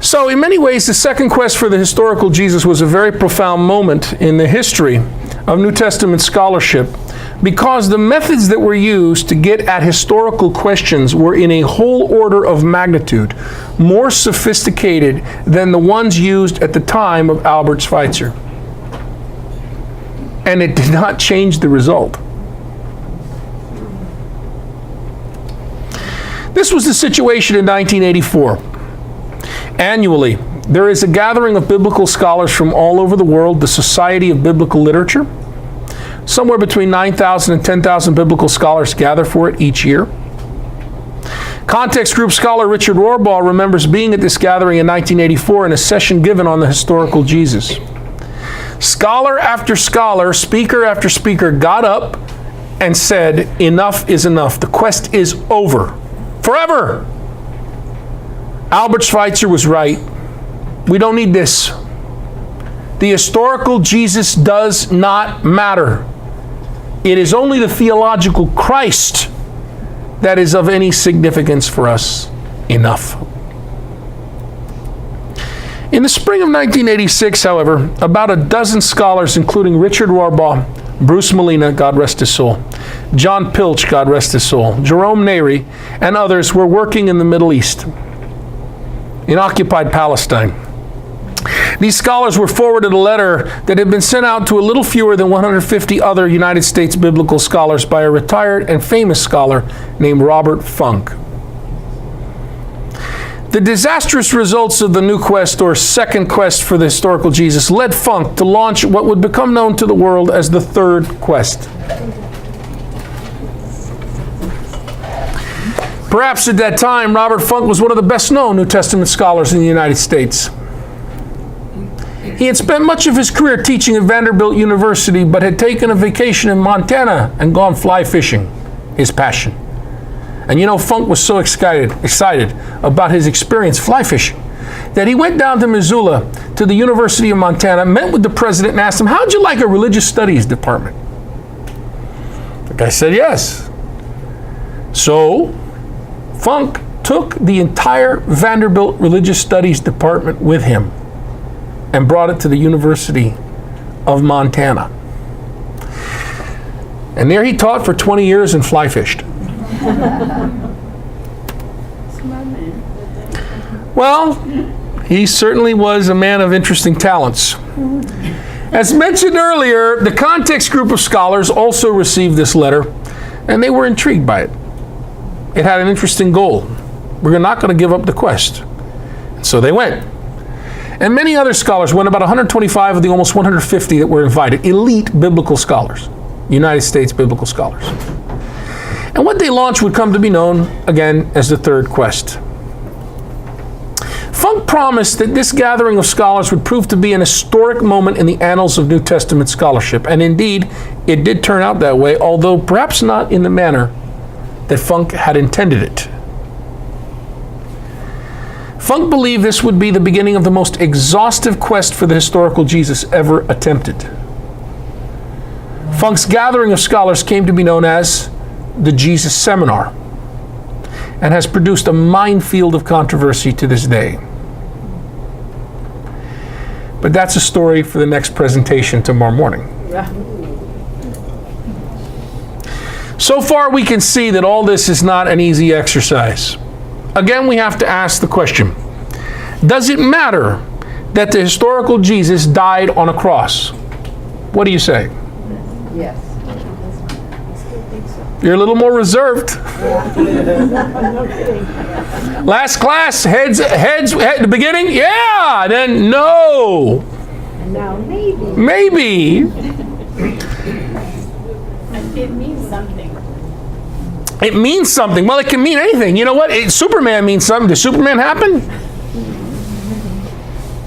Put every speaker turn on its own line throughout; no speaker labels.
So in many ways, the second quest for the historical Jesus was a very profound moment in the history of New Testament scholarship, because the methods that were used to get at historical questions were in a whole order of magnitude more sophisticated than the ones used at the time of Albert Schweitzer. And it did not change the result. This was the situation in 1984. Annually, there is a gathering of biblical scholars from all over the world, the Society of Biblical Literature. Somewhere between 9,000 and 10,000 biblical scholars gather for it each year. Context Group scholar Richard Rohrbaugh remembers being at this gathering in 1984 in a session given on the historical Jesus. Scholar after scholar, speaker after speaker got up and said, "Enough is enough. The quest is over. Forever." Albert Schweitzer was right. We don't need this. The historical Jesus does not matter. It is only the theological Christ that is of any significance for us. Enough. In the spring of 1986, however, about a dozen scholars, including Richard Rohrbaugh, Bruce Molina, God rest his soul, John Pilch, God rest his soul, Jerome Neri, and others were working in the Middle East, in occupied Palestine. These scholars were forwarded a letter that had been sent out to a little fewer than 150 other United States biblical scholars by a retired and famous scholar named Robert Funk. The disastrous results of the new quest, or second quest for the historical Jesus, led Funk to launch what would become known to the world as the third quest. Perhaps at that time, Robert Funk was one of the best-known New Testament scholars in the United States. He had spent much of his career teaching at Vanderbilt University, but had taken a vacation in Montana and gone fly fishing, his passion. And you know, Funk was so excited about his experience fly fishing that he went down to Missoula to the University of Montana, met with the president and asked him, "How'd you like a religious studies department?" The guy said yes. So Funk took the entire Vanderbilt Religious Studies department with him and brought it to the University of Montana. And there he taught for 20 years and fly fished. Well, he certainly was a man of interesting talents. As mentioned earlier, the Context Group of scholars also received this letter, and they were intrigued by it. It had an interesting goal. We're not going to give up the quest. So they went. And many other scholars went, about 125 of the almost 150 that were invited, elite biblical scholars, United States biblical scholars. And what they launched would come to be known, again, as the third quest. Funk promised that this gathering of scholars would prove to be an historic moment in the annals of New Testament scholarship. And indeed, it did turn out that way, although perhaps not in the manner that Funk had intended it. Funk believed this would be the beginning of the most exhaustive quest for the historical Jesus ever attempted. Funk's gathering of scholars came to be known as the Jesus Seminar, and has produced a minefield of controversy to this day. But that's a story for the next presentation tomorrow morning. Yeah. So far, we can see that all this is not an easy exercise. Again, we have to ask the question, does it matter that the historical Jesus died on a cross? What do you say?
Yes.
You're a little more reserved. Last class, heads, the beginning, yeah, then no.
And now maybe.
Maybe.
It means something.
It means something. Well, it can mean anything. You know what? Superman means something. Does Superman happen?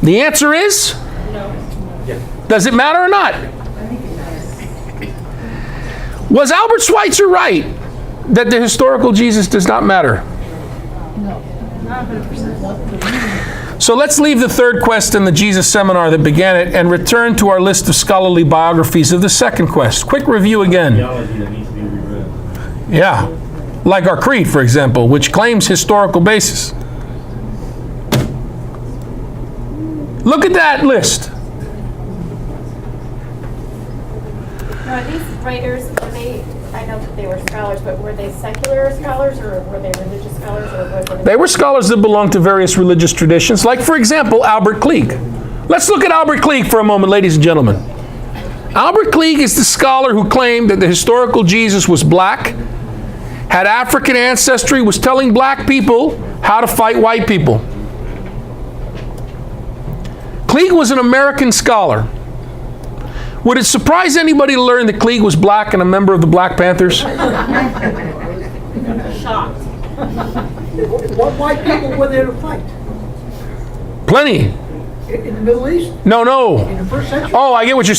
The answer is?
No.
Does it matter or not? Was Albert Schweitzer right that the historical Jesus does not matter?
No. Not 100%.
So let's leave the third quest and the Jesus Seminar that began it and return to our list of scholarly biographies of the second quest. Quick review again. Yeah, like our creed, for example, which claims historical basis. Look at that list.
Now, are these writers, were they, I know that they were scholars, but were they secular scholars or were they religious scholars? Or
They were scholars that belonged to various religious traditions, like, for example, Albert Klieg. Let's look at Albert Klieg for a moment, ladies and gentlemen. Albert Klieg is the scholar who claimed that the historical Jesus was black, had African ancestry, was telling black people how to fight white people. Klieg was an American scholar. Would it surprise anybody to learn that Klieg was black and a member of the Black Panthers?
shocked?
What white people were there to fight?
Plenty.
In the Middle East?
No.
In the first century?
Oh, I get what you're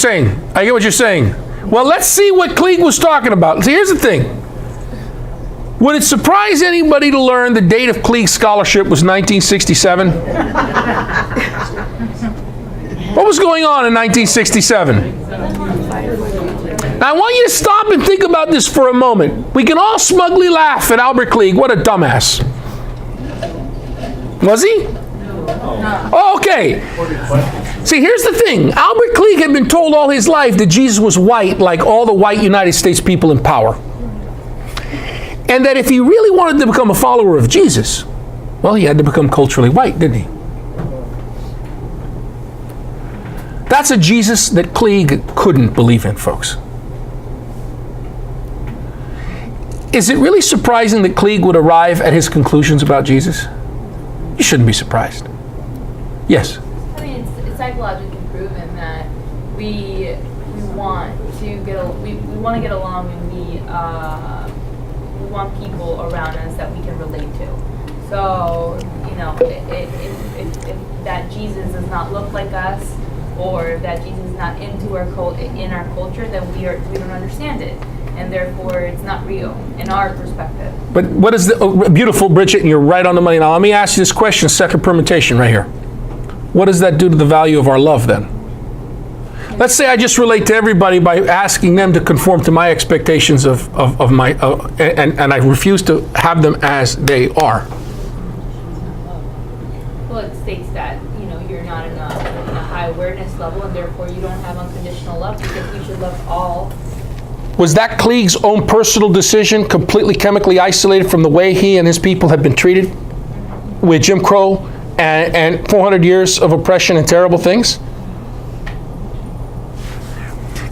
saying. Well, let's see what Klieg was talking about. See, here's the thing. Would it surprise anybody to learn the date of Klieg's scholarship was 1967? What was going on in 1967? Now, I want you to stop and think about this for a moment. We can all smugly laugh at Albert Klieg. What a dumbass. Was he? Oh, okay. See, here's the thing. Albert Klieg had been told all his life that Jesus was white, like all the white United States people in power. And that if he really wanted to become a follower of Jesus, well, he had to become culturally white, didn't he? That's a Jesus that Klieg couldn't believe in, folks. Is it really surprising that Klieg would arrive at his conclusions about Jesus? You shouldn't be surprised. Yes?
I mean, it's psychologically proven that we want to want to get along, and we want people around us that we can relate to. So, you know, if that Jesus does not look like us, or that Jesus is not in our culture, then we don't understand it, and therefore it's not real in our perspective.
But what is beautiful, Bridget, and you're right on the money. Now let me ask you this question, second permutation right here. What does that do to the value of our love then? Let's say I just relate to everybody by asking them to conform to my expectations and I refuse to have them as they are.
Well, it states that, you know, you're not in a high awareness level, and therefore you don't have unconditional love, because we should love all.
Was that Klieg's own personal decision, completely chemically isolated from the way he and his people had been treated with Jim Crow and 400 years of oppression and terrible things?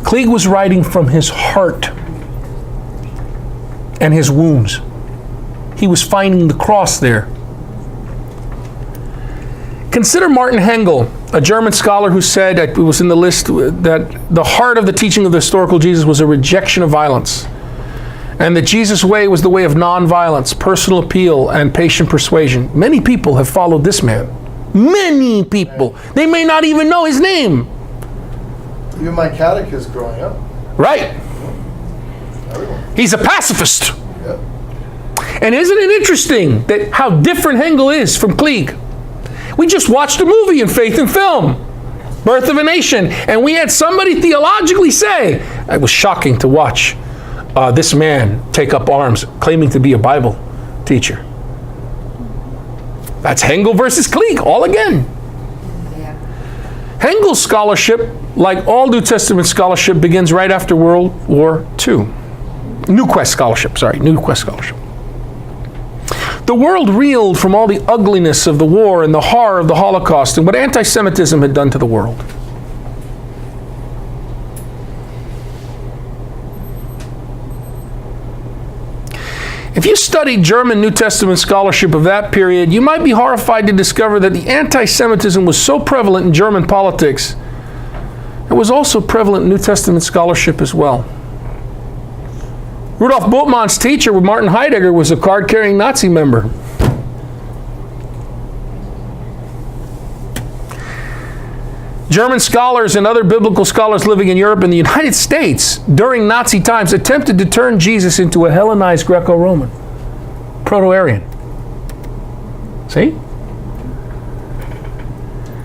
Klieg was writing from his heart and his wounds. He was finding the cross there. Consider Martin Hengel, a German scholar who said, it was in the list, that the heart of the teaching of the historical Jesus was a rejection of violence, and that Jesus' way was the way of nonviolence, personal appeal, and patient persuasion. Many people have followed this man. Many people. They may not even know his name.
Even my catechist growing up.
Right.
Everyone.
He's a pacifist.
Yep.
And isn't it interesting that how different Hengel is from Klieg? We just watched a movie in Faith and Film, Birth of a Nation, and we had somebody theologically say, it was shocking to watch this man take up arms claiming to be a Bible teacher. That's Hengel versus Klieg, all again.
Yeah.
Hengel's scholarship, like all New Testament scholarship, begins right after World War II. New Quest scholarship. The world reeled from all the ugliness of the war and the horror of the Holocaust and what anti-Semitism had done to the world. If you studied German New Testament scholarship of that period, you might be horrified to discover that the anti-Semitism was so prevalent in German politics, it was also prevalent in New Testament scholarship as well. Rudolf Bultmann's teacher, Martin Heidegger, was a card-carrying Nazi member. German scholars and other biblical scholars living in Europe and the United States during Nazi times attempted to turn Jesus into a Hellenized Greco-Roman, Proto-Aryan. See?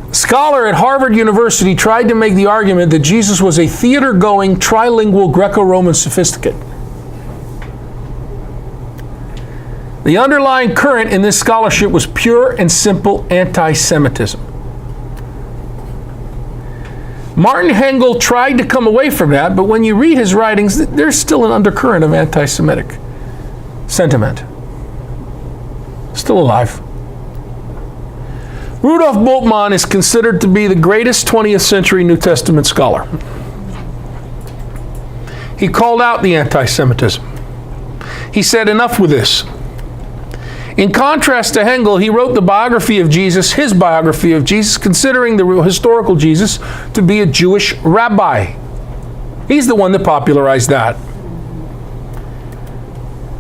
A scholar at Harvard University tried to make the argument that Jesus was a theater-going, trilingual Greco-Roman sophisticate. The underlying current in this scholarship was pure and simple anti-Semitism. Martin Hengel tried to come away from that, but when you read his writings, there's still an undercurrent of anti-Semitic sentiment. Still alive. Rudolf Bultmann is considered to be the greatest 20th century New Testament scholar. He called out the anti-Semitism. He said, enough with this. In contrast to Hengel, he wrote the biography of Jesus, his biography of Jesus, considering the historical Jesus to be a Jewish rabbi. He's the one that popularized that.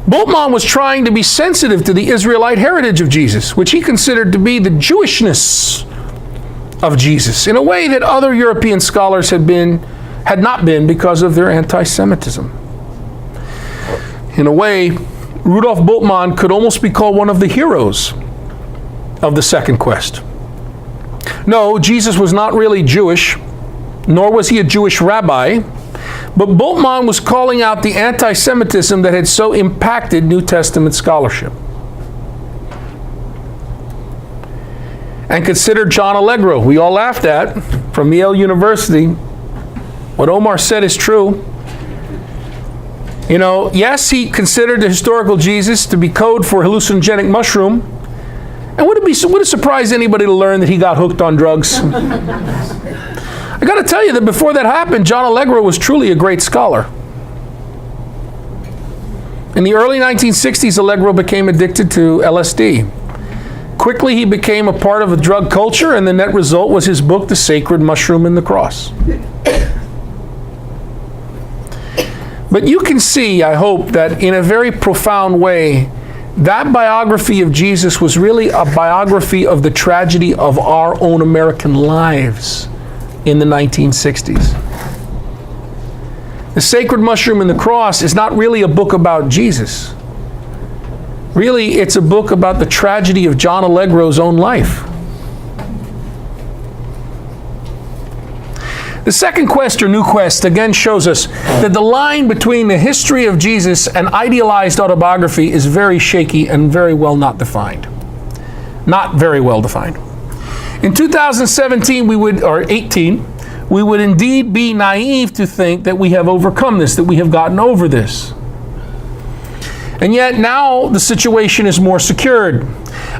Bultmann was trying to be sensitive to the Israelite heritage of Jesus, which he considered to be the Jewishness of Jesus, in a way that other European scholars had not been because of their anti-Semitism. In a way, Rudolf Bultmann could almost be called one of the heroes of the Second Quest. No, Jesus was not really Jewish, nor was he a Jewish rabbi, but Bultmann was calling out the anti-Semitism that had so impacted New Testament scholarship. And consider John Allegro, we all laughed at, from Yale University. What Omar said is true. You know, yes, he considered the historical Jesus to be code for hallucinogenic mushroom. And would it surprise anybody to learn that he got hooked on drugs? I got to tell you that before that happened, John Allegro was truly a great scholar. In the early 1960s, Allegro became addicted to LSD. Quickly, he became a part of a drug culture, and the net result was his book, The Sacred Mushroom and the Cross. But you can see, I hope, that in a very profound way, that biography of Jesus was really a biography of the tragedy of our own American lives in the 1960s. The Sacred Mushroom and the Cross is not really a book about Jesus. Really, it's a book about the tragedy of John Allegro's own life. The Second Quest, or New Quest, again shows us that the line between the history of Jesus and idealized autobiography is very shaky and very well not defined. Not very well defined. In 2017, we would indeed be naive to think that we have overcome this, that we have gotten over this. And yet now the situation is more secured.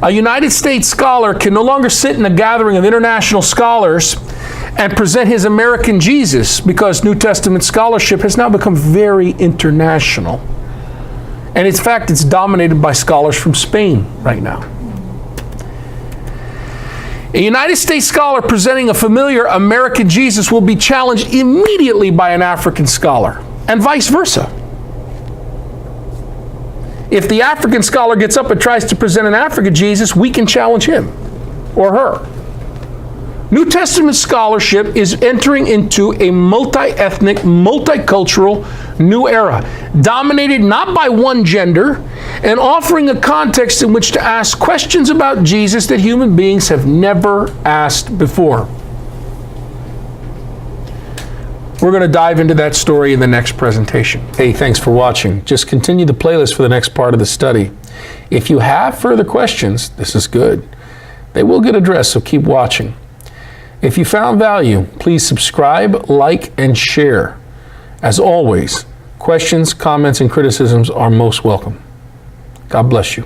A United States scholar can no longer sit in a gathering of international scholars and present his American Jesus, because New Testament scholarship has now become very international. And in fact, it's dominated by scholars from Spain right now. A United States scholar presenting a familiar American Jesus will be challenged immediately by an African scholar, and vice versa. If the African scholar gets up and tries to present an African Jesus, we can challenge him or her. New Testament scholarship is entering into a multi-ethnic, multicultural new era, dominated not by one gender, and offering a context in which to ask questions about Jesus that human beings have never asked before. We're going to dive into that story in the next presentation. Hey, thanks for watching. Just continue the playlist for the next part of the study. If you have further questions, this is good. They will get addressed, so keep watching. If you found value, please subscribe, like, and share. As always, questions, comments, and criticisms are most welcome. God bless you.